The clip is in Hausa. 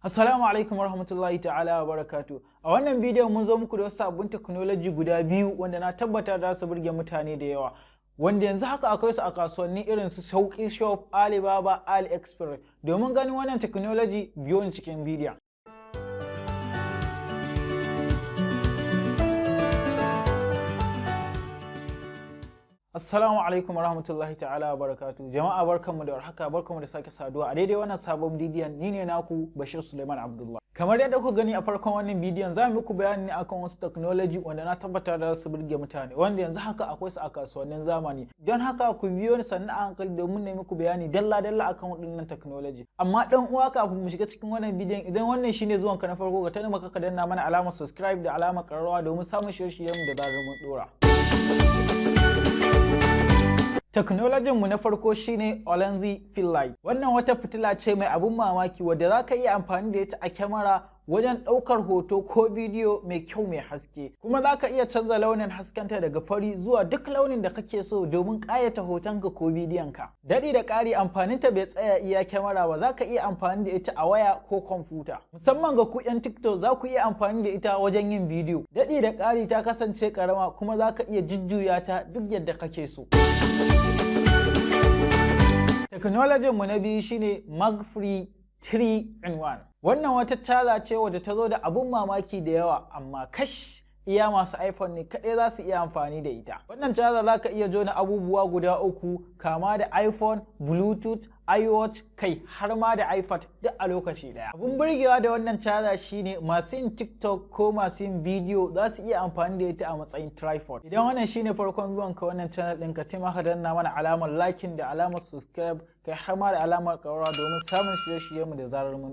Assalamu alaikum warahmatullahi ta'ala wa barakatu. A wannan bidiyon mun zo muku da wasu sabbin technology guda biyu wanda na tabbata za su burge mutane da yawa. Wanda yanzu haka akwai su a kasuwanni irin su Sauki Shop, Alibaba, AliExpress. Domin ganin wannan technology biyo ni cikin bidiyon. Assalamu alaikum warahmatullahi ta'ala wa barakatuh. Jama'a barkanmu da warhaka, barkanmu da sake saduwa a daidai wannan sabon bidiyon. Ni ne naku Bashir Suleiman Abdullah. Kamar yadda kuka gani a farkon wannan bidiyon, za mu muku bayani ne akan wasu technology wanda na tabbata da su burge mutane, wanda yanzu haka akwai su a kasuwannin zamani. Don haka ku biyo ni sannan a hankali domin na muku bayani dalla-dalla akan waɗannan technology. Amma dan uwa, kafin mu shiga cikin wannan bidiyon, idan wannan shine zuwan ka na farko, ka tana maka ka danna mana alamar subscribe da alamar ƙararrawa domin samun shirye-shiryenmu da zarar mun dora. Teknolojin mu na farko shine Olenzi Fill Light. Wannan wata fitila ce mai abun mamaki wadda za ka iya amfani da ita a kyamara wajen ɗaukar hoto ko bidiyo mai kyau mai haske. Kuma za ka iya canza launin haskenta daga fari zuwa duk launin da kake so domin ƙayata hotonka ko bidiyonka. Daɗi da ƙari, amfaninta bai tsaya iya kyamara ba, za ka iya amfani da ita a waya ko kwamfuta. Musamman ga ku 'yan TikTok, za ku iya amfani da ita wajen yin bidiyo. Daɗi da ƙari, ta kasance ƙarama kuma za ka iya jujjuya ta duk yadda kake so. Teknolojin mu na biyu shine Magfree 3-in-1. Wannan wata caza ce wadda ta zo da abun mamaki da yawa, amma kash iya masu iPhone ne kaɗai za su iya amfani da ita. Wannan caza za ka iya jona abubuwa guda uku, kama da iPhone, Bluetooth, iWatch, kai har ma da iPad duk a lokaci ɗaya. Abun burgewa da wannan caza shine masu yin TikTok ko masu yin bidiyo za su iya amfani da ita a matsayin tripod. Idan wannan shine farkon zuwan ka wannan channel ɗin, ka taimaka danna mana alamar liking da alamar subscribe, kai har ma da alamar ƙararrawa domin samun shirye-shiryenmu da zarar mun